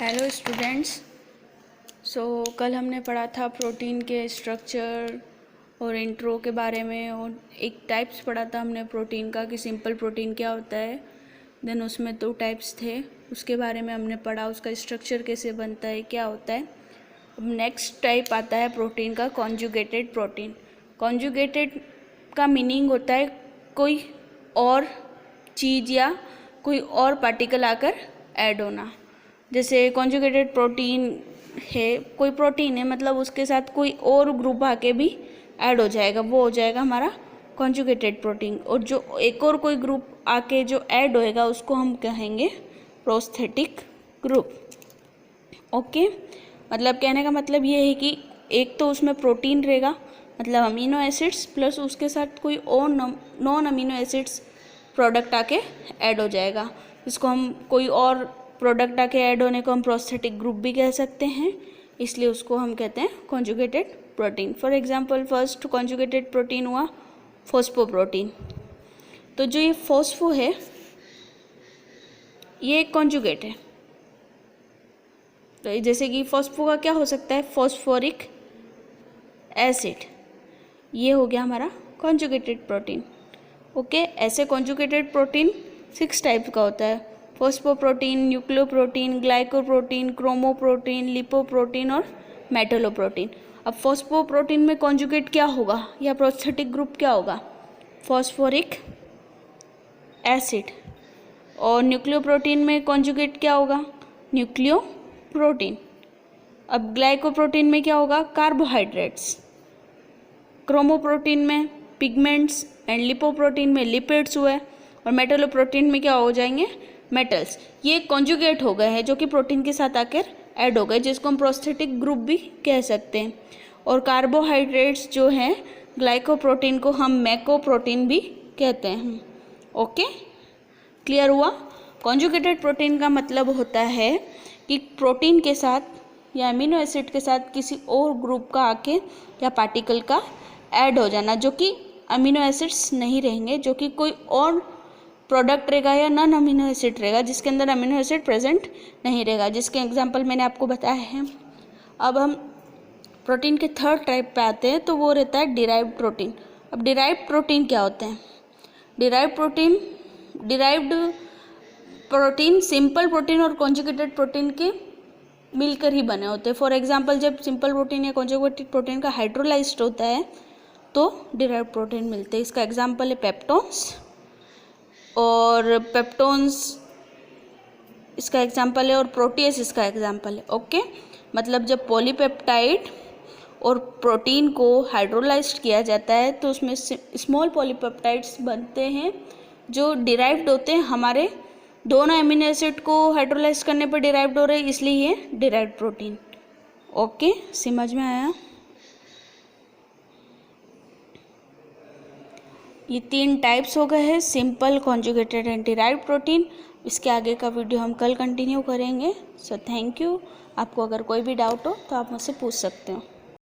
Hello students. कल हमने पढ़ा था प्रोटीन के स्ट्रक्चर और इंट्रो के बारे में, और एक टाइप्स पढ़ा था हमने प्रोटीन का कि सिंपल प्रोटीन क्या होता है। देन उसमें 2 टाइप्स थे, उसके बारे में हमने पढ़ा, उसका स्ट्रक्चर कैसे बनता है, क्या होता है। अब नेक्स्ट टाइप आता है प्रोटीन का कॉन्जुगेटेड प्रोटीन। कॉन्जुगेटेड का मीनिंग होता है कोई और चीज़ या कोई और पार्टिकल आकर ऐड होना। जैसे कॉन्जुगेटेड प्रोटीन है, कोई प्रोटीन है मतलब उसके साथ कोई और ग्रुप आके भी ऐड हो जाएगा, वो हो जाएगा हमारा कॉन्जुगेटेड प्रोटीन। और जो एक और कोई ग्रुप आके जो ऐड होएगा उसको हम कहेंगे प्रोस्थेटिक ग्रुप। ओके, मतलब कहने का मतलब ये है कि एक तो उसमें प्रोटीन रहेगा, मतलब अमीनो एसिड्स, प्लस उसके साथ कोई और नॉन अमीनो एसिड्स प्रोडक्ट आके ऐड हो जाएगा। इसको हम कोई और प्रोडक्ट आके ऐड होने को हम प्रोस्थेटिक ग्रुप भी कह सकते हैं, इसलिए उसको हम कहते हैं conjugated protein. For example first conjugated protein हुआ फॉस्फोप्रोटीन। तो जो ये फॉस्फो है ये एक कॉन्जुगेट है। तो जैसे कि फॉस्फो का क्या हो सकता है, फॉस्फोरिक एसिड, ये हो गया हमारा कॉन्जुगेटेड प्रोटीन। ओके, ऐसे कॉन्जुगेटेड प्रोटीन 6 टाइप का होता है, फॉस्फोप्रोटीन, न्यूक्लियोप्रोटीन, ग्लाइकोप्रोटीन, क्रोमोप्रोटीन, लिपोप्रोटीन और मेटलोप्रोटीन। अब फॉस्फोप्रोटीन में कॉन्जुगेट क्या होगा या प्रोस्थेटिक ग्रुप क्या होगा, फॉस्फोरिक एसिड। और न्यूक्लियोप्रोटीन में कॉन्जुगेट क्या होगा, न्यूक्लियोप्रोटीन। अब ग्लाइकोप्रोटीन में क्या होगा, कार्बोहाइड्रेट्स। क्रोमोप्रोटीन में पिगमेंट्स एंड लिपोप्रोटीन में लिपिड्स हुए, और मेटलोप्रोटीन में क्या हो जाएंगे, मेटल्स। ये कॉन्जुगेट हो गए हैं जो कि प्रोटीन के साथ आकर ऐड हो गए, जिसको हम प्रोस्थेटिक ग्रुप भी कह सकते हैं। और कार्बोहाइड्रेट्स जो हैं, ग्लाइकोप्रोटीन को हम मैकोप्रोटीन भी कहते हैं। ओके, क्लियर हुआ। कॉन्जुगेटेड प्रोटीन का मतलब होता है कि प्रोटीन के साथ या अमीनो एसिड के साथ किसी और ग्रुप का आके या पार्टिकल का ऐड हो जाना, जो कि अमीनो एसिड्स नहीं रहेंगे, जो कि कोई और प्रोडक्ट रहेगा या नॉन अमीनो एसिड रहेगा जिसके अंदर अमीनो एसिड प्रेजेंट नहीं रहेगा, जिसके एग्जांपल मैंने आपको बताया है। अब हम प्रोटीन के 3rd टाइप पे आते हैं, तो वो रहता है डिराइव्ड प्रोटीन। अब डिराइव्ड प्रोटीन क्या होते हैं, डिराइव्ड प्रोटीन सिंपल प्रोटीन और कॉन्जुगेटेड प्रोटीन के मिलकर ही बने होते हैं। फॉर एग्जाम्पल जब सिंपल प्रोटीन या कॉन्जुगेटेड प्रोटीन का हाइड्रोलाइज्ड होता है तो डिराइव्ड प्रोटीन मिलते हैं। इसका एग्जाम्पल है पेप्टोन्स, और पेप्टोन्स इसका एग्जाम्पल है, और प्रोटीएस इसका एग्जाम्पल है। ओके, मतलब जब पॉलीपेप्टाइड और प्रोटीन को हाइड्रोलाइज्ड किया जाता है तो उसमें स्मॉल पॉलीपेप्टाइड्स बनते हैं जो डिराइव्ड होते हैं, हमारे दोनों अमीनो एसिड को हाइड्रोलाइज करने पर डिराइव्ड हो रहे हैं, इसलिए ये डिराइव्ड प्रोटीन। ओके, समझ में आया। ये 3 टाइप्स हो गए हैं, simple, conjugated and derived protein. इसके आगे का वीडियो हम कल कंटिन्यू करेंगे। So thank you. आपको अगर कोई भी डाउट हो तो आप मुझसे पूछ सकते हो।